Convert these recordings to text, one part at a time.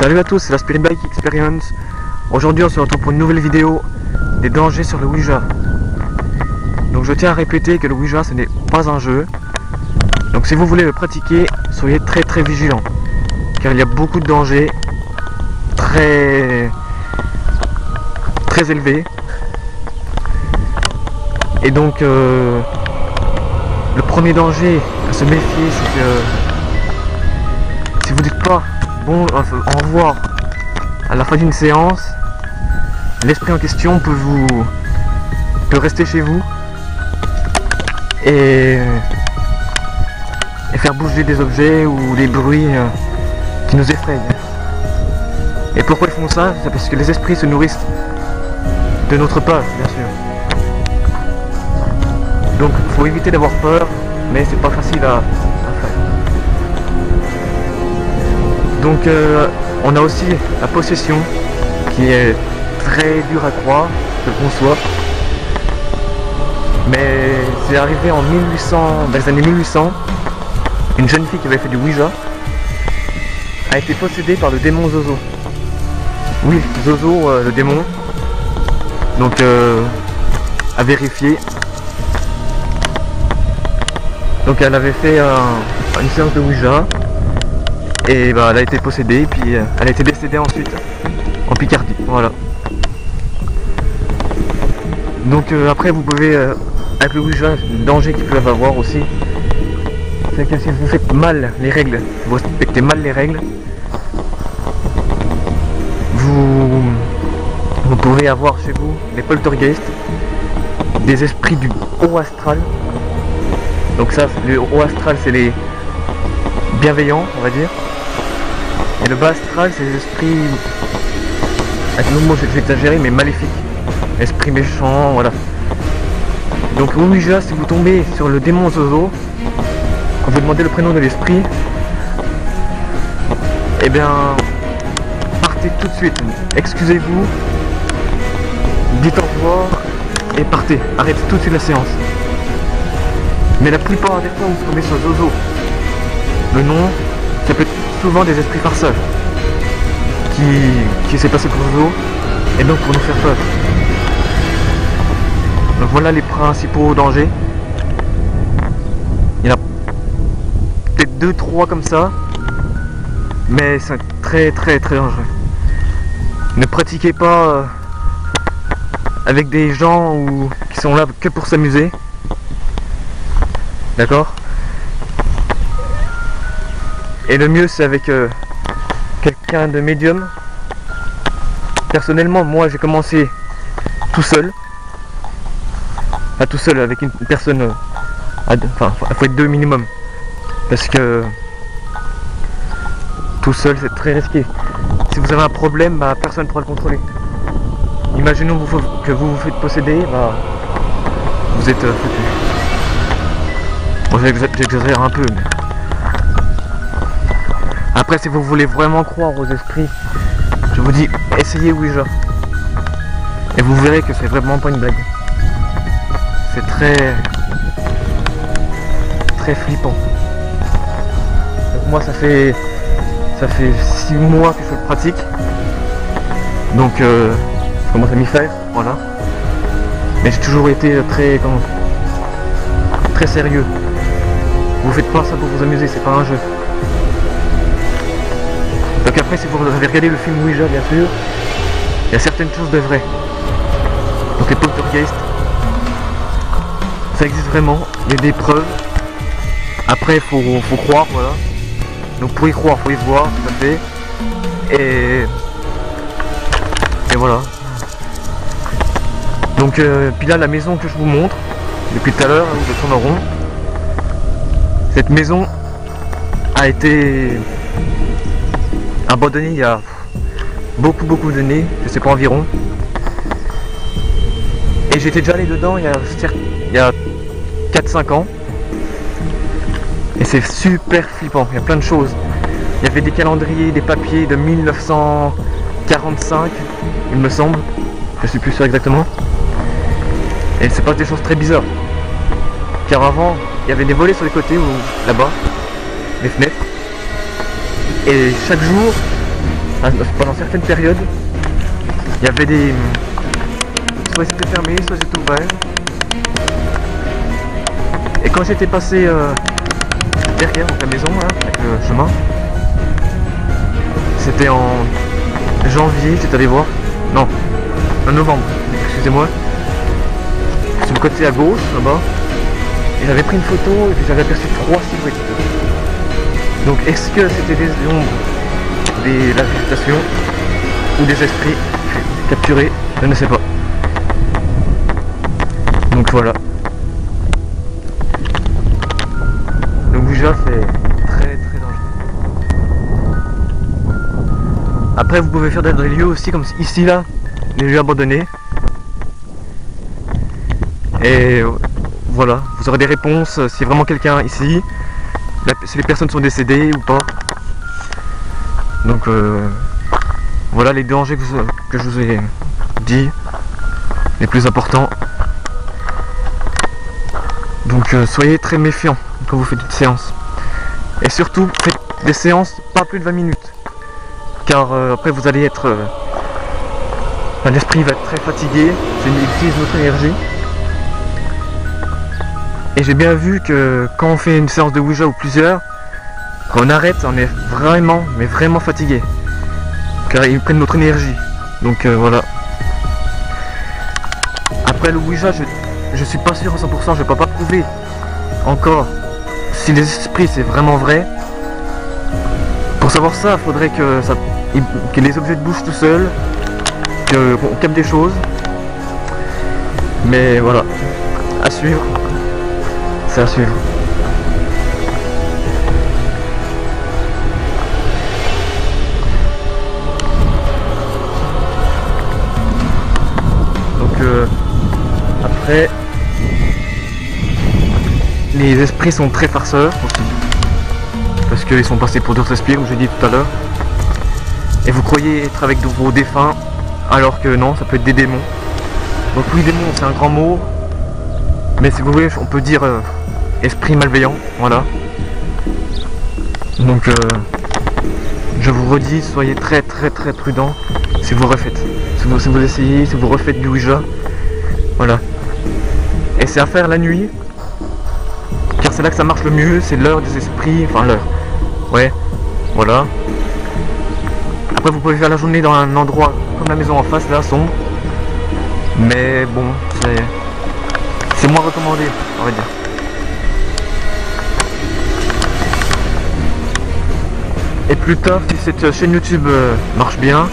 Salut à tous, c'est la Spirit Bike Experience. Aujourd'hui on se retrouve pour une nouvelle vidéo des dangers sur le Ouija. Donc je tiens à répéter que le Ouija ce n'est pas un jeu. Donc si vous voulez le pratiquer, soyez très vigilants. Car il y a beaucoup de dangers très élevés. Et donc le premier danger à se méfier, c'est que si vous dites pas bon au revoir à la fin d'une séance, l'esprit en question peut rester chez vous et faire bouger des objets ou des bruits qui nous effrayent. Et pourquoi ils font ça? C'est parce que les esprits se nourrissent de notre peur, bien sûr. Donc il faut éviter d'avoir peur, mais c'est pas facile à faire. Donc on a aussi la possession qui est très dur à croire, je le conçois. Mais c'est arrivé en 1800, dans les années 1800, une jeune fille qui avait fait du Ouija a été possédée par le démon Zozo. Oui, Zozo, le démon. Donc à vérifier. Donc elle avait fait une séance de Ouija et bah, elle a été possédée, puis elle a été décédée ensuite en Picardie, voilà. Donc après vous pouvez, avec le Ouija, le danger qu'ils peuvent avoir aussi, c'est que si vous faites mal les règles, vous respectez mal les règles, vous pouvez avoir chez vous des poltergeists, des esprits du haut astral. Donc ça, le haut astral, c'est les bienveillants, on va dire. Et le bas astral, c'est les esprits, avec le mot je vais exagérer, mais maléfiques. Esprits méchants, voilà. Donc au Ouija, si vous tombez sur le démon Zozo, quand vous demandez le prénom de l'esprit, eh bien, partez tout de suite. Excusez-vous, dites au revoir et partez. Arrêtez tout de suite la séance. Mais la plupart des fois où vous tombez sur Zozo, le nom, ça peut être souvent des esprits farceurs qui s'est passé pour Zozo et donc pour nous faire peur. Donc voilà les principaux dangers. Il y en a peut-être 2-3 comme ça, mais c'est très dangereux. Ne pratiquez pas avec des gens qui sont là que pour s'amuser. D'accord? Et le mieux c'est avec quelqu'un de médium. Personnellement, moi j'ai commencé tout seul. Pas tout seul, avec une personne. Enfin, il faut être deux minimum. Parce que tout seul c'est très risqué. Si vous avez un problème, bah, personne ne pourra le contrôler. Imaginons que vous vous faites posséder, bah, vous êtes foutu. Bon, j'exagère un peu, mais... Après, si vous voulez vraiment croire aux esprits, je vous dis, essayez Ouija. Et vous verrez que c'est vraiment pas une blague. C'est très flippant. Donc moi, ça fait 6 mois que je le pratique. Donc, je commence à m'y faire, voilà. Mais j'ai toujours été très sérieux. Vous faites pas ça pour vous amuser, c'est pas un jeu. Donc après, si vous avez regardé le film Ouija, bien sûr, il y a certaines choses de vraies. Donc les poltergeists, ça existe vraiment, il y a des preuves. Après, il faut croire, voilà. Donc pour y croire, il faut y voir, tout à fait. Et voilà. Donc puis là, la maison que je vous montre, depuis tout à l'heure, où je tourne en rond, cette maison a été abandonnée il y a beaucoup d'années, je sais pas environ. Et j'étais déjà allé dedans il y a 4-5 ans. Et c'est super flippant, il y a plein de choses. Il y avait des calendriers, des papiers de 1945, il me semble. Je suis plus sûr exactement. Et c'est pas des choses très bizarres. Car avant, il y avait des volets sur les côtés ou là-bas, les fenêtres. Et chaque jour, pendant certaines périodes, il y avait des... soit c'était fermé, soit c'était ouvert. Et quand j'étais passé derrière donc la maison, hein, avec le chemin, c'était en janvier, j'étais allé voir, non, en novembre, excusez-moi, sur le côté à gauche, là-bas, et j'avais pris une photo et puis j'avais aperçu 3 silhouettes. Donc est-ce que c'était des ombres, la végétation, ou des esprits capturés, je ne sais pas. Donc voilà. Donc Ouija c'est très dangereux. Après vous pouvez faire des lieux aussi comme ici là, les lieux abandonnés. Et voilà, vous aurez des réponses si vraiment quelqu'un ici, si les personnes sont décédées ou pas. Donc voilà les dangers que je vous ai dit, les plus importants. Donc soyez très méfiants quand vous faites une séance. Et surtout, faites des séances pas plus de 20 minutes. Car après vous allez être... l'esprit va être très fatigué, il utilise votre énergie. Et j'ai bien vu que quand on fait une séance de Ouija ou plusieurs, quand on arrête, on est vraiment, mais vraiment fatigué. Car ils prennent notre énergie. Donc voilà. Après le Ouija, je suis pas sûr à 100%, je peux pas prouver encore si les esprits c'est vraiment vrai. Pour savoir ça, il faudrait que les objets bougent tout seuls, qu'on capte des choses. Mais voilà, à suivre. C'est à suivre. Donc après, les esprits sont très farceurs aussi, parce qu'ils sont passés pour d'autres esprits, comme j'ai dit tout à l'heure. Et vous croyez être avec vos défunts, alors que non, ça peut être des démons. Donc oui, démon c'est un grand mot, mais si vous voulez, on peut dire esprit malveillant, voilà. Donc je vous redis, soyez très prudents si vous refaites. Si vous essayez, si vous refaites du Ouija, voilà. Et c'est à faire la nuit, car c'est là que ça marche le mieux, c'est l'heure des esprits, enfin l'heure. Ouais, voilà. Après vous pouvez faire la journée dans un endroit comme la maison en face, là, sombre. Mais bon, c'est moins recommandé, on va dire. Et plus tard, si cette chaîne YouTube marche bien,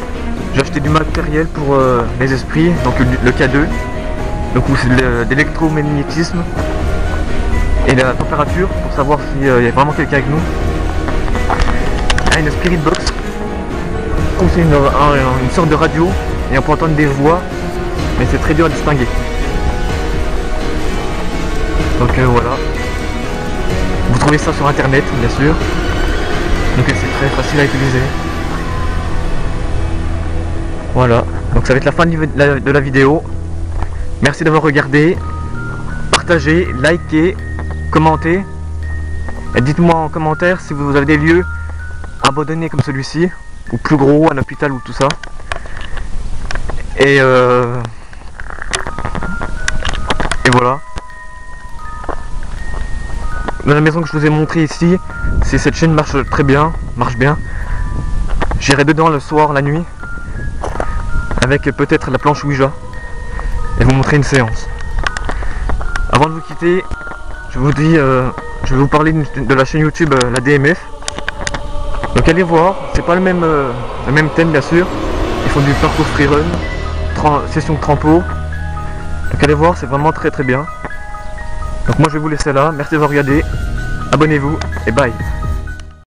j'ai acheté du matériel pour les esprits, donc le K2, donc c'est d'électromagnétisme et la température pour savoir s'il y a vraiment quelqu'un avec nous. Une spirit box, comme c'est une sorte de radio et on peut entendre des voix, mais c'est très dur à distinguer. Donc voilà, vous trouvez ça sur internet bien sûr. Donc c'est très facile à utiliser. Voilà, donc ça va être la fin de la vidéo. Merci d'avoir regardé. Partagez, likez, commentez. Et dites-moi en commentaire si vous avez des lieux abandonnés comme celui-ci, ou plus gros, un hôpital ou tout ça. Et voilà. Dans la maison que je vous ai montré ici, si cette chaîne marche très bien, j'irai dedans le soir, la nuit, avec peut-être la planche Ouija, et vous montrer une séance. Avant de vous quitter, je vous dis, je vais vous parler de la chaîne YouTube la DMF. Donc allez voir, c'est pas le même thème bien sûr. Ils font du parcours freerun, session de trampo. Donc allez voir, c'est vraiment très bien. Donc moi je vais vous laisser là, merci d'avoir regardé, abonnez-vous et bye.